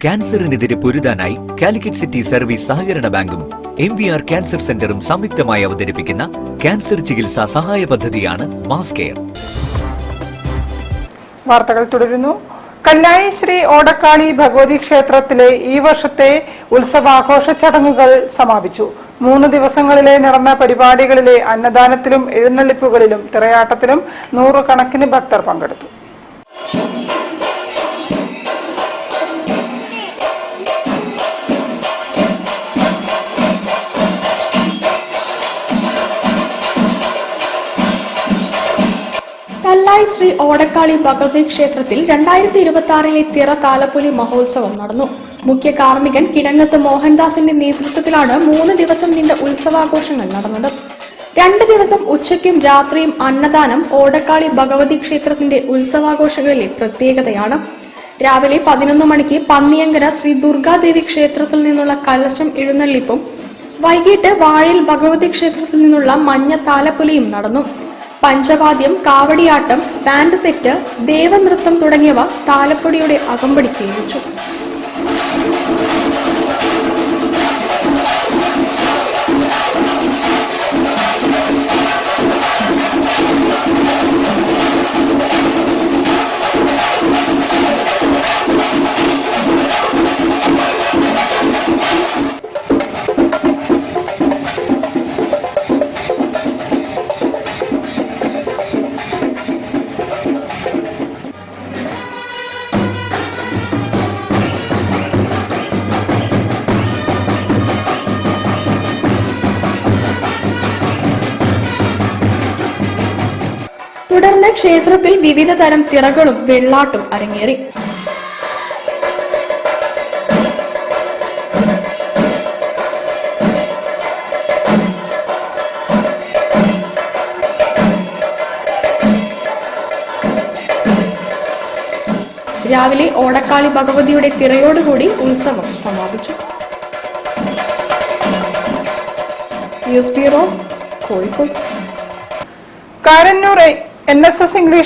ക്യാൻസറിനെതിരെ പൊരുതാനായി Calicut city service സഹകരണ ബാങ്കും MVR cancer സെന്ററും സംയുക്തമായി അവതരിപ്പിക്കുന്ന ക്യാൻസർ ചികിത്സാ സഹായ പദ്ധതിയാണ് മാസ് കെയർ. വാർത്തകൾ തുടരുന്നു. കല്ലായി ശ്രീ ഓടക്കാളി ഭഗവതി ക്ഷേത്രത്തിലെ ഈ വർഷത്തെ ഉത്സവാഘോഷ ചടങ്ങുകൾ സമാപിച്ചു. 3 ദിവസങ്ങളിലെ നടന്ന പരിപാടികളിലെ അന്നദാനത്തിലും എഴുന്നള്ളിപ്പുകളിലും തിറയാട്ടത്തിലും 100 കണക്കിന് ഭക്തർ പങ്കെടുത്തു. കല്ലായി ശ്രീ ഓടക്കാളി ഭഗവതി ക്ഷേത്രത്തിൽ 2026 തിറ താലപ്പൊലി മഹോത്സവം നടന്നു. മുഖ്യ കാർമ്മികൻ കിടങ്ങത്ത് മോഹൻദാസിന്റെ നേതൃത്വത്തിലാണ് 3 ദിവസം നീണ്ട ഉത്സവാഘോഷങ്ങൾ നടന്നത്. 2 ദിവസം ഉച്ചയ്ക്കും രാത്രിയും അന്നദാനം ഓടക്കാളി ഭഗവതി ക്ഷേത്രത്തിന്റെ ഉത്സവാഘോഷങ്ങളിലെ പ്രത്യേകതയാണ്. രാവിലെ 11 മണിക്ക് പന്നിയങ്കര ശ്രീ ദുർഗാദേവി ക്ഷേത്രത്തിൽ നിന്നുള്ള കലശം എഴുന്നള്ളിപ്പും വൈകിട്ട് വാഴയിൽ ഭഗവതി ക്ഷേത്രത്തിൽ നിന്നുള്ള മഞ്ഞ താലപ്പൊലിയും നടന്നു. പഞ്ചവാദ്യം, കാവടിയാട്ടം, ബാൻഡ് സെറ്റ്, ദേവനൃത്തം തുടങ്ങിയവ താലപ്പൊടിയുടെ അകമ്പടി സേവിച്ചു. തുടർന്ന് ക്ഷേത്രത്തിൽ വിവിധ തരം തിറകളും വെള്ളാട്ടും അരങ്ങേറി. രാവിലെ ഓടക്കാളി ഭഗവതിയുടെ തിറയോടുകൂടി ഉത്സവം സമാപിച്ചു. News bureau, Kozhikode. Karannur NSS English